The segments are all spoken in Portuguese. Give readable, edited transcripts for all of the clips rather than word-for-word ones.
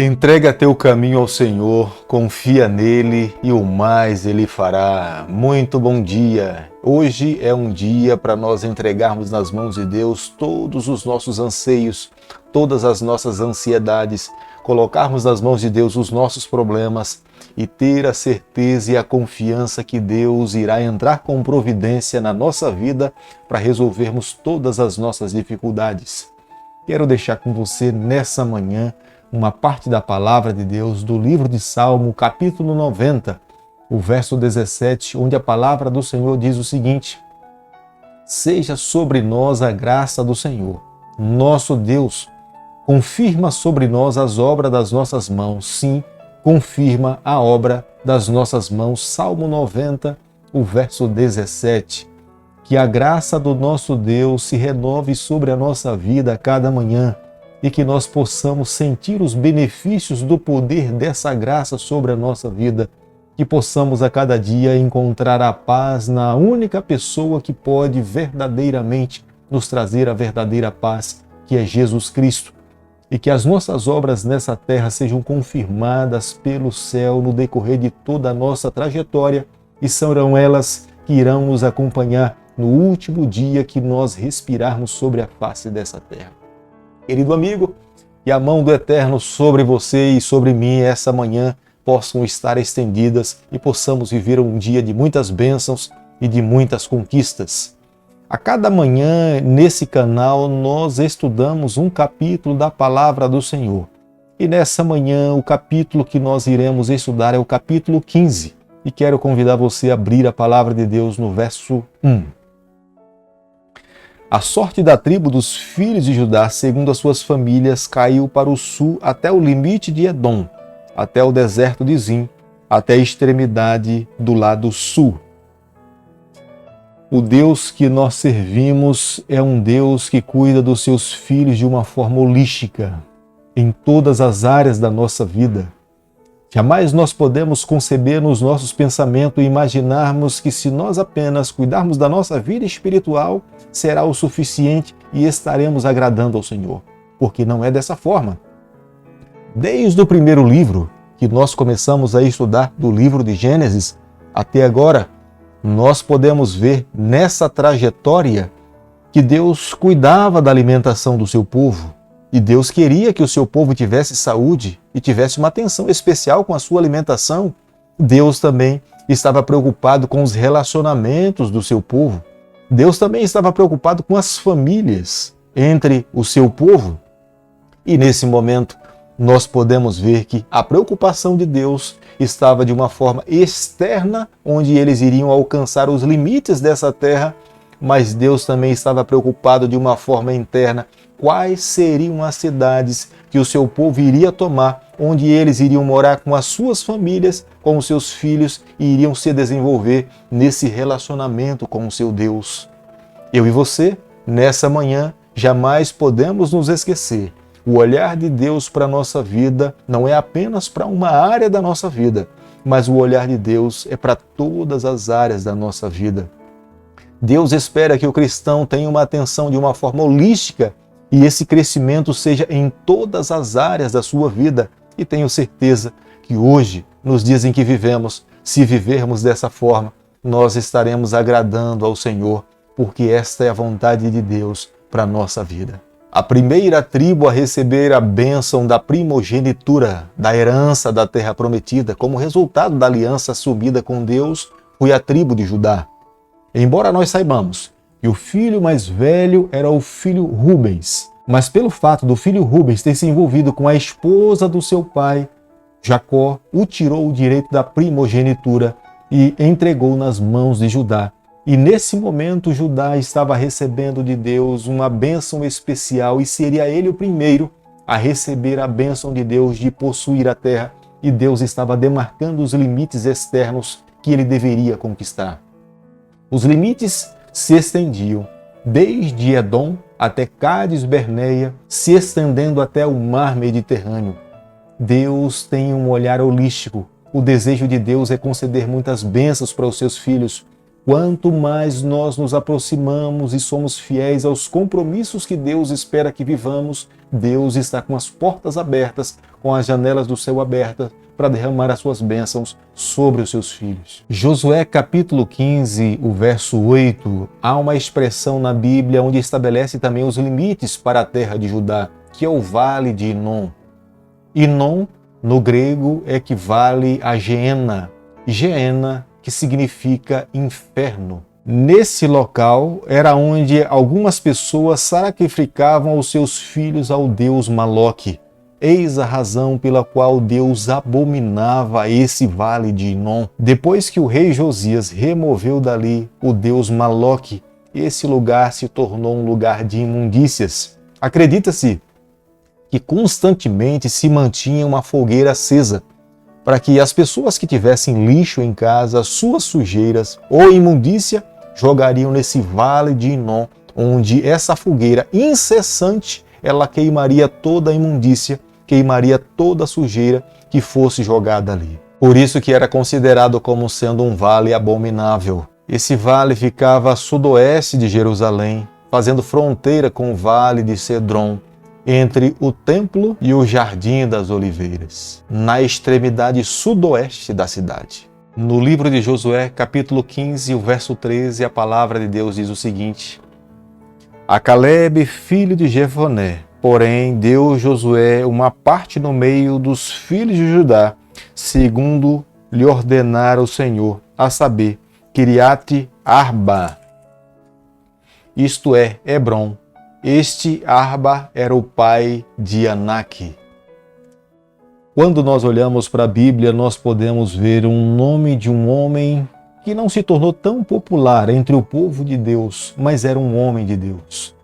Entrega teu caminho ao Senhor, confia nele e o mais ele fará. Muito bom dia! Hoje é um dia para nós entregarmos nas mãos de Deus todos os nossos anseios, todas as nossas ansiedades, colocarmos nas mãos de Deus os nossos problemas e ter a certeza e a confiança que Deus irá entrar com providência na nossa vida para resolvermos todas as nossas dificuldades. Quero deixar com você nessa manhã uma parte da palavra de Deus do livro de Salmo, capítulo 90, o verso 17, onde a palavra do Senhor diz o seguinte: Seja sobre nós a graça do Senhor, nosso Deus, confirma sobre nós as obras das nossas mãos, sim, confirma a obra das nossas mãos. Salmo 90, o verso 17. Que a graça do nosso Deus se renove sobre a nossa vida a cada manhã e que nós possamos sentir os benefícios do poder dessa graça sobre a nossa vida, que possamos a cada dia encontrar a paz na única pessoa que pode verdadeiramente nos trazer a verdadeira paz, que é Jesus Cristo, e que as nossas obras nessa terra sejam confirmadas pelo céu no decorrer de toda a nossa trajetória, e serão elas que irão nos acompanhar no último dia que nós respirarmos sobre a face dessa terra. Querido amigo, que a mão do Eterno sobre você e sobre mim essa manhã possam estar estendidas e possamos viver um dia de muitas bênçãos e de muitas conquistas. A cada manhã, nesse canal, nós estudamos um capítulo da Palavra do Senhor. E nessa manhã, o capítulo que nós iremos estudar é o capítulo 15. E quero convidar você a abrir a Palavra de Deus no verso 1. A sorte da tribo dos filhos de Judá, segundo as suas famílias, caiu para o sul até o limite de Edom, até o deserto de Zim, até a extremidade do lado sul. O Deus que nós servimos é um Deus que cuida dos seus filhos de uma forma holística, em todas as áreas da nossa vida. Jamais nós podemos conceber nos nossos pensamentos e imaginarmos que se nós apenas cuidarmos da nossa vida espiritual, será o suficiente e estaremos agradando ao Senhor. Porque não é dessa forma. Desde o primeiro livro que nós começamos a estudar, do livro de Gênesis, até agora, nós podemos ver nessa trajetória que Deus cuidava da alimentação do seu povo. E Deus queria que o seu povo tivesse saúde e tivesse uma atenção especial com a sua alimentação. Deus também estava preocupado com os relacionamentos do seu povo. Deus também estava preocupado com as famílias entre o seu povo. E nesse momento, nós podemos ver que a preocupação de Deus estava de uma forma externa, onde eles iriam alcançar os limites dessa terra, mas Deus também estava preocupado de uma forma interna. Quais seriam as cidades que o seu povo iria tomar, onde eles iriam morar com as suas famílias, com os seus filhos e iriam se desenvolver nesse relacionamento com o seu Deus. Eu e você, nessa manhã, jamais podemos nos esquecer. O olhar de Deus para a nossa vida não é apenas para uma área da nossa vida, mas o olhar de Deus é para todas as áreas da nossa vida. Deus espera que o cristão tenha uma atenção de uma forma holística e esse crescimento seja em todas as áreas da sua vida. E tenho certeza que hoje, nos dias em que vivemos, se vivermos dessa forma, nós estaremos agradando ao Senhor, porque esta é a vontade de Deus para a nossa vida. A primeira tribo a receber a bênção da primogenitura, da herança da terra prometida, como resultado da aliança assumida com Deus, foi a tribo de Judá. Embora nós saibamos que o filho mais velho era o filho Rubens, mas pelo fato do filho Rubens ter se envolvido com a esposa do seu pai, Jacó o tirou o direito da primogenitura e entregou nas mãos de Judá. E nesse momento Judá estava recebendo de Deus uma bênção especial e seria ele o primeiro a receber a bênção de Deus de possuir a terra, e Deus estava demarcando os limites externos que ele deveria conquistar. Os limites se estendiam desde Edom até Cádiz Berneia, se estendendo até o mar Mediterrâneo. Deus tem um olhar holístico. O desejo de Deus é conceder muitas bênçãos para os seus filhos, Quanto mais nós nos aproximamos e somos fiéis aos compromissos que Deus espera que vivamos, Deus está com as portas abertas, com as janelas do céu abertas, para derramar as suas bênçãos sobre os seus filhos. Josué capítulo 15, o verso 8, há uma expressão na Bíblia onde estabelece também os limites para a terra de Judá, que é o vale de Inom. Inom, no grego, equivale a Geena. Geena, que significa inferno. Nesse local era onde algumas pessoas sacrificavam os seus filhos ao deus Maloque. Eis a razão pela qual Deus abominava esse vale de Inom. Depois que o rei Josias removeu dali o deus Maloque, esse lugar se tornou um lugar de imundícias. Acredita-se que constantemente se mantinha uma fogueira acesa, para que as pessoas que tivessem lixo em casa, suas sujeiras ou imundícia, jogariam nesse vale de Inom, onde essa fogueira incessante, ela queimaria toda a imundícia, queimaria toda a sujeira que fosse jogada ali. Por isso que era considerado como sendo um vale abominável. Esse vale ficava a sudoeste de Jerusalém, fazendo fronteira com o vale de Cedron, entre o templo e o Jardim das Oliveiras, na extremidade sudoeste da cidade. No livro de Josué, capítulo 15, o verso 13, a palavra de Deus diz o seguinte: A Calebe, filho de Jefoné, porém, deu Josué uma parte no meio dos filhos de Judá, segundo lhe ordenara o Senhor, a saber, Kiriate Arba, isto é, Hebron. Este Arba era o pai de Anak. Quando nós olhamos para a Bíblia, nós podemos ver um nome de um homem que não se tornou tão popular entre o povo de Deus, mas era um homem de Deus.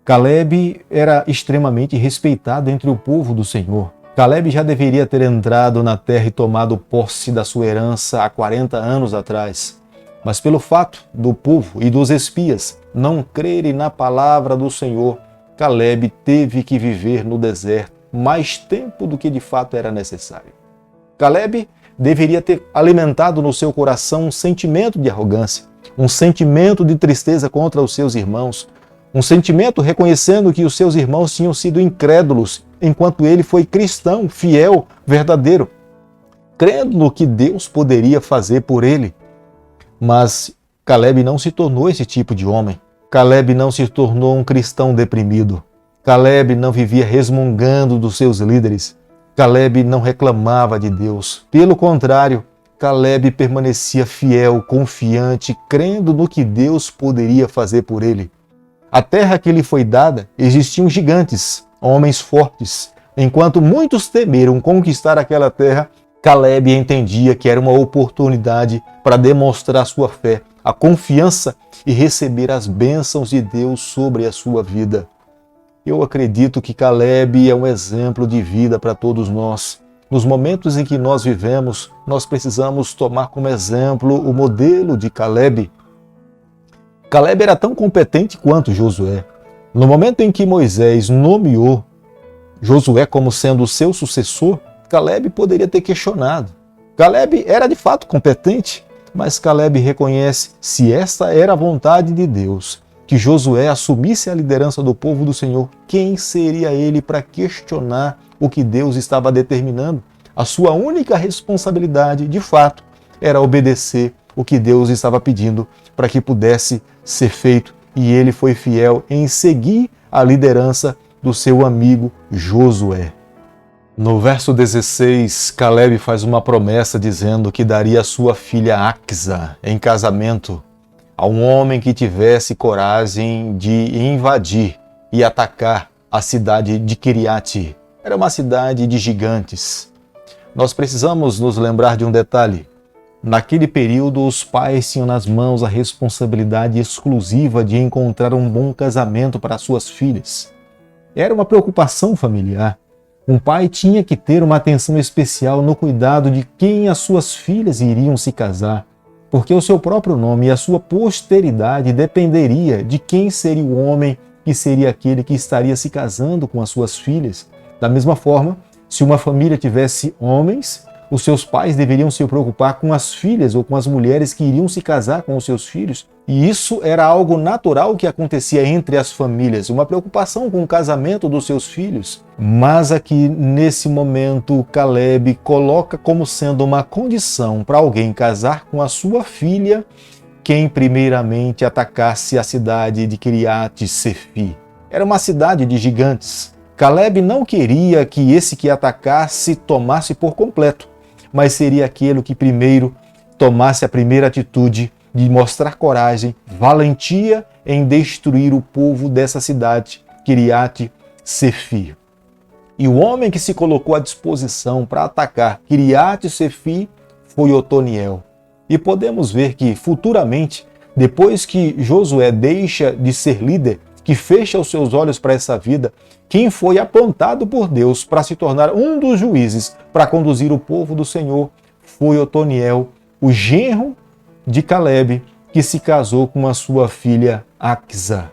Calebe era extremamente respeitado entre o povo do Senhor. Calebe já deveria ter entrado na terra e tomado posse da sua herança há 40 anos atrás. Mas pelo fato do povo e dos espias não crerem na palavra do Senhor, Calebe teve que viver no deserto mais tempo do que de fato era necessário. Calebe deveria ter alimentado no seu coração um sentimento de arrogância, um sentimento de tristeza contra os seus irmãos, um sentimento reconhecendo que os seus irmãos tinham sido incrédulos, enquanto ele foi cristão, fiel, verdadeiro, crendo no que Deus poderia fazer por ele. Mas Calebe não se tornou esse tipo de homem. Calebe não se tornou um cristão deprimido. Calebe não vivia resmungando dos seus líderes. Calebe não reclamava de Deus. Pelo contrário, Calebe permanecia fiel, confiante, crendo no que Deus poderia fazer por ele. A terra que lhe foi dada, existiam gigantes, homens fortes. Enquanto muitos temeram conquistar aquela terra, Calebe entendia que era uma oportunidade para demonstrar sua fé, a confiança e receber as bênçãos de Deus sobre a sua vida. Eu acredito que Calebe é um exemplo de vida para todos nós. Nos momentos em que nós vivemos, nós precisamos tomar como exemplo o modelo de Calebe. Calebe era tão competente quanto Josué. No momento em que Moisés nomeou Josué como sendo o seu sucessor, Calebe poderia ter questionado. Calebe era de fato competente, mas Calebe reconhece, se essa era a vontade de Deus, que Josué assumisse a liderança do povo do Senhor, quem seria ele para questionar o que Deus estava determinando? A sua única responsabilidade, de fato, era obedecer o que Deus estava pedindo para que pudesse ser feito, e ele foi fiel em seguir a liderança do seu amigo Josué. No verso 16, Calebe faz uma promessa dizendo que daria a sua filha Axa em casamento a um homem que tivesse coragem de invadir e atacar a cidade de Kiriate. Era uma cidade de gigantes. Nós precisamos nos lembrar de um detalhe. Naquele período, os pais tinham nas mãos a responsabilidade exclusiva de encontrar um bom casamento para suas filhas. Era uma preocupação familiar. Um pai tinha que ter uma atenção especial no cuidado de quem as suas filhas iriam se casar, porque o seu próprio nome e a sua posteridade dependeria de quem seria o homem que seria aquele que estaria se casando com as suas filhas. Da mesma forma, se uma família tivesse homens, Os seus pais deveriam se preocupar com as filhas ou com as mulheres que iriam se casar com os seus filhos. E isso era algo natural que acontecia entre as famílias, uma preocupação com o casamento dos seus filhos. Mas aqui, nesse momento, Caleb coloca como sendo uma condição para alguém casar com a sua filha, quem primeiramente atacasse a cidade de Kiriat Sefi. Era uma cidade de gigantes. Caleb não queria que esse que atacasse tomasse por completo, mas seria aquele que primeiro tomasse a primeira atitude de mostrar coragem, valentia em destruir o povo dessa cidade, Kiriat Sefi. E o homem que se colocou à disposição para atacar Kiriat Sefi foi Otoniel. E podemos ver que futuramente, depois que Josué deixa de ser líder, que fecha os seus olhos para essa vida, quem foi apontado por Deus para se tornar um dos juízes para conduzir o povo do Senhor foi Otoniel, o genro de Caleb, que se casou com a sua filha Axa.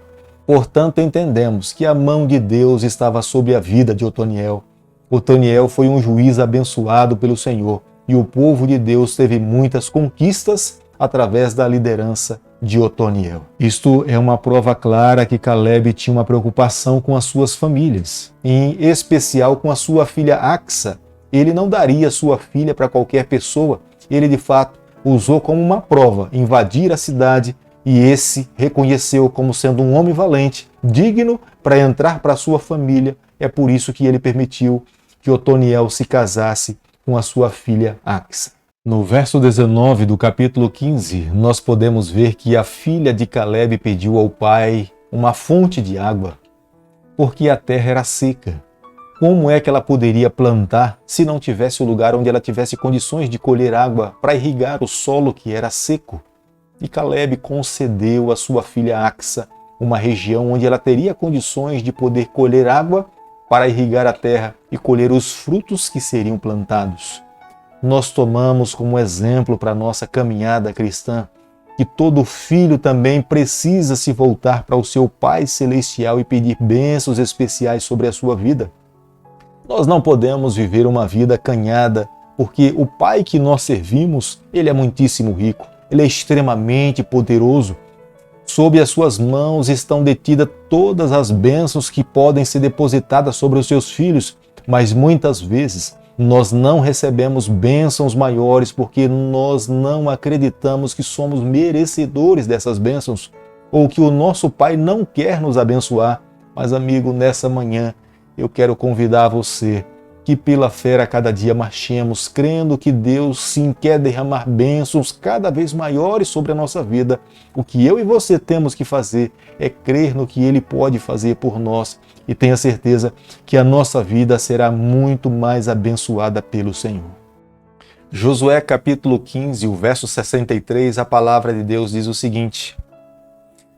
Portanto, entendemos que a mão de Deus estava sobre a vida de Otoniel. Otoniel foi um juiz abençoado pelo Senhor e o povo de Deus teve muitas conquistas através da liderança de Otoniel. Isto é uma prova clara que Caleb tinha uma preocupação com as suas famílias, em especial com a sua filha Axa. Ele não daria sua filha para qualquer pessoa, ele de fato usou como uma prova invadir a cidade e esse reconheceu como sendo um homem valente, digno para entrar para sua família. É por isso que ele permitiu que Otoniel se casasse com a sua filha Axa. No verso 19 do capítulo 15, nós podemos ver que a filha de Caleb pediu ao pai uma fonte de água, porque a terra era seca. Como é que ela poderia plantar se não tivesse um lugar onde ela tivesse condições de colher água para irrigar o solo que era seco? E Caleb concedeu à sua filha Axa uma região onde ela teria condições de poder colher água para irrigar a terra e colher os frutos que seriam plantados. Nós tomamos como exemplo para a nossa caminhada cristã que todo filho também precisa se voltar para o seu Pai Celestial e pedir bênçãos especiais sobre a sua vida. Nós não podemos viver uma vida acanhada, porque o Pai que nós servimos, Ele é muitíssimo rico, Ele é extremamente poderoso. Sob as suas mãos estão detidas todas as bênçãos que podem ser depositadas sobre os seus filhos, mas muitas vezes nós não recebemos bênçãos maiores porque nós não acreditamos que somos merecedores dessas bênçãos ou que o nosso Pai não quer nos abençoar. Mas, amigo, nessa manhã eu quero convidar você que pela fé a cada dia marchemos, crendo que Deus sim quer derramar bênçãos cada vez maiores sobre a nossa vida. O que eu e você temos que fazer é crer no que Ele pode fazer por nós e tenha certeza que a nossa vida será muito mais abençoada pelo Senhor. Josué capítulo 15, o verso 63, a palavra de Deus diz o seguinte: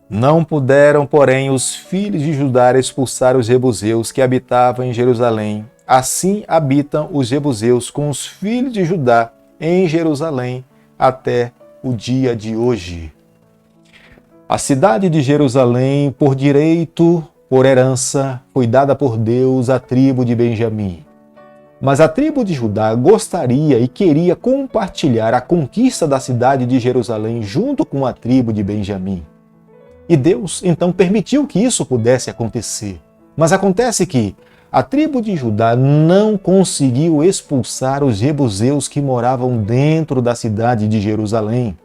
Não puderam, porém, os filhos de Judá expulsar os jebuseus que habitavam em Jerusalém. Assim habitam os jebuseus com os filhos de Judá em Jerusalém até o dia de hoje. A cidade de Jerusalém, por direito, por herança, foi dada por Deus à tribo de Benjamim. Mas a tribo de Judá gostaria e queria compartilhar a conquista da cidade de Jerusalém junto com a tribo de Benjamim. E Deus então permitiu que isso pudesse acontecer. Mas acontece que a tribo de Judá não conseguiu expulsar os jebuseus que moravam dentro da cidade de Jerusalém.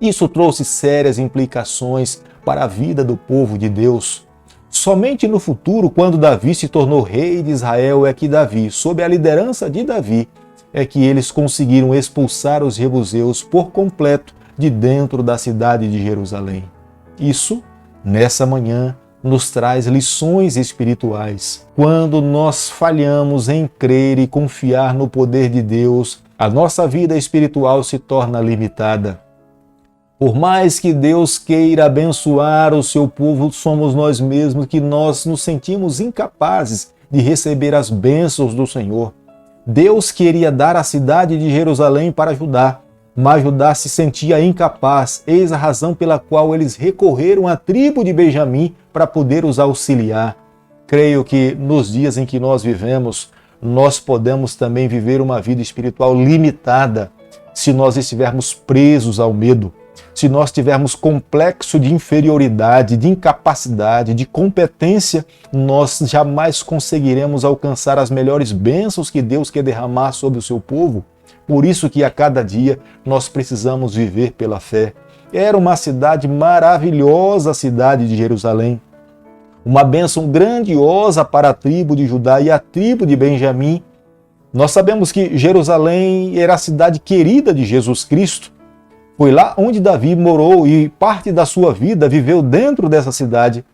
Isso trouxe sérias implicações para a vida do povo de Deus. Somente no futuro, quando Davi se tornou rei de Israel, é que Davi, sob a liderança de Davi, é que eles conseguiram expulsar os jebuseus por completo de dentro da cidade de Jerusalém. Isso, nessa manhã, nos traz lições espirituais. Quando nós falhamos em crer e confiar no poder de Deus, a nossa vida espiritual se torna limitada. Por mais que Deus queira abençoar o seu povo, somos nós mesmos que nós nos sentimos incapazes de receber as bênçãos do Senhor. Deus queria dar a cidade de Jerusalém para Judá, mas Judá se sentia incapaz, eis a razão pela qual eles recorreram à tribo de Benjamim para poder os auxiliar. Creio que nos dias em que nós vivemos, nós podemos também viver uma vida espiritual limitada se nós estivermos presos ao medo, se nós tivermos complexo de inferioridade, de incapacidade, de competência, nós jamais conseguiremos alcançar as melhores bênçãos que Deus quer derramar sobre o seu povo. Por isso que a cada dia nós precisamos viver pela fé. Era uma cidade maravilhosa, a cidade de Jerusalém. Uma bênção grandiosa para a tribo de Judá e a tribo de Benjamim. Nós sabemos que Jerusalém era a cidade querida de Jesus Cristo. Foi lá onde Davi morou e parte da sua vida viveu dentro dessa cidade.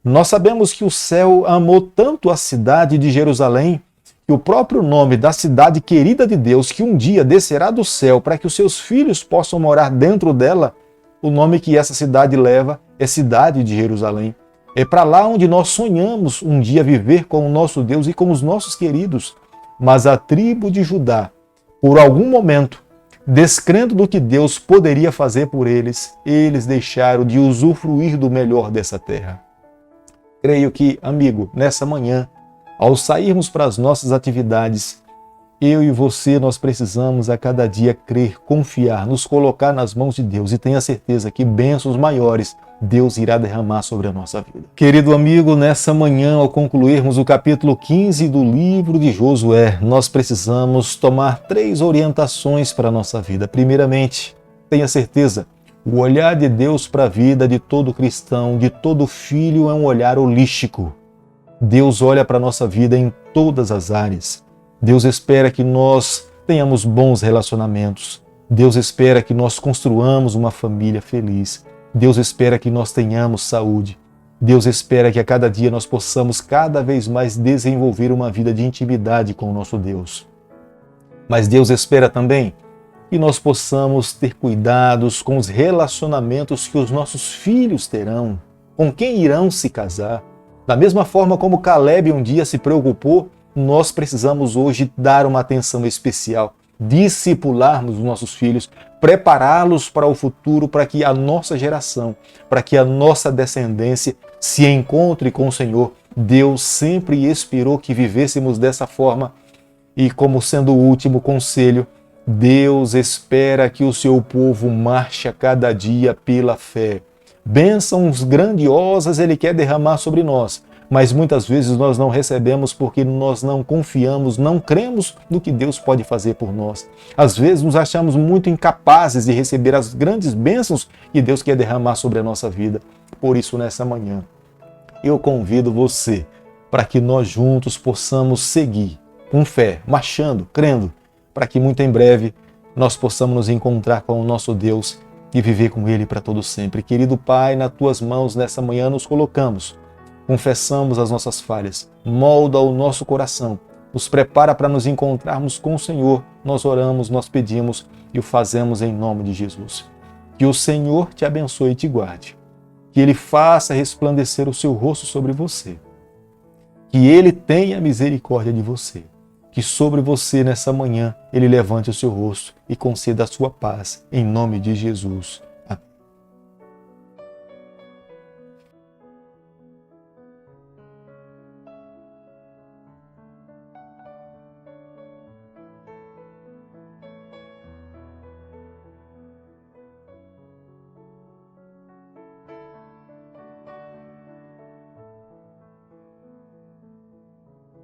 Nós sabemos que o céu amou tanto a cidade de Jerusalém que o próprio nome da cidade querida de Deus, que um dia descerá do céu para que os seus filhos possam morar dentro dela, o nome que essa cidade leva é Cidade de Jerusalém. É para lá onde nós sonhamos um dia viver com o nosso Deus e com os nossos queridos. Mas a tribo de Judá, por algum momento, descrendo do que Deus poderia fazer por eles, eles deixaram de usufruir do melhor dessa terra. Creio que, amigo, nessa manhã, ao sairmos para as nossas atividades, eu e você, nós precisamos a cada dia crer, confiar, nos colocar nas mãos de Deus e tenha certeza que bênçãos maiores Deus irá derramar sobre a nossa vida. Querido amigo, nessa manhã, ao concluirmos o capítulo 15 do livro de Josué, nós precisamos tomar 3 orientações para a nossa vida. Primeiramente, tenha certeza, o olhar de Deus para a vida de todo cristão, de todo filho, é um olhar holístico. Deus olha para a nossa vida em todas as áreas. Deus espera que nós tenhamos bons relacionamentos. Deus espera que nós construamos uma família feliz. Deus espera que nós tenhamos saúde. Deus espera que a cada dia nós possamos cada vez mais desenvolver uma vida de intimidade com o nosso Deus. Mas Deus espera também que nós possamos ter cuidados com os relacionamentos que os nossos filhos terão, com quem irão se casar. Da mesma forma como Caleb um dia se preocupou, nós precisamos hoje dar uma atenção especial, discipularmos os nossos filhos, prepará-los para o futuro, para que a nossa geração, para que a nossa descendência se encontre com o Senhor. Deus sempre esperou que vivêssemos dessa forma e, como sendo o último conselho, Deus espera que o seu povo marche a cada dia pela fé. Bênçãos grandiosas Ele quer derramar sobre nós, mas muitas vezes nós não recebemos porque nós não confiamos, não cremos no que Deus pode fazer por nós. Às vezes nos achamos muito incapazes de receber as grandes bênçãos que Deus quer derramar sobre a nossa vida. Por isso, nessa manhã, eu convido você para que nós juntos possamos seguir com fé, marchando, crendo, para que muito em breve nós possamos nos encontrar com o nosso Deus e viver com Ele para todo sempre. Querido Pai, nas Tuas mãos nessa manhã nos colocamos. Confessamos as nossas falhas, molda o nosso coração, nos prepara para nos encontrarmos com o Senhor. Nós oramos, nós pedimos e o fazemos em nome de Jesus. Que o Senhor te abençoe e te guarde. Que Ele faça resplandecer o seu rosto sobre você. Que Ele tenha misericórdia de você. Que sobre você nessa manhã Ele levante o seu rosto e conceda a sua paz em nome de Jesus.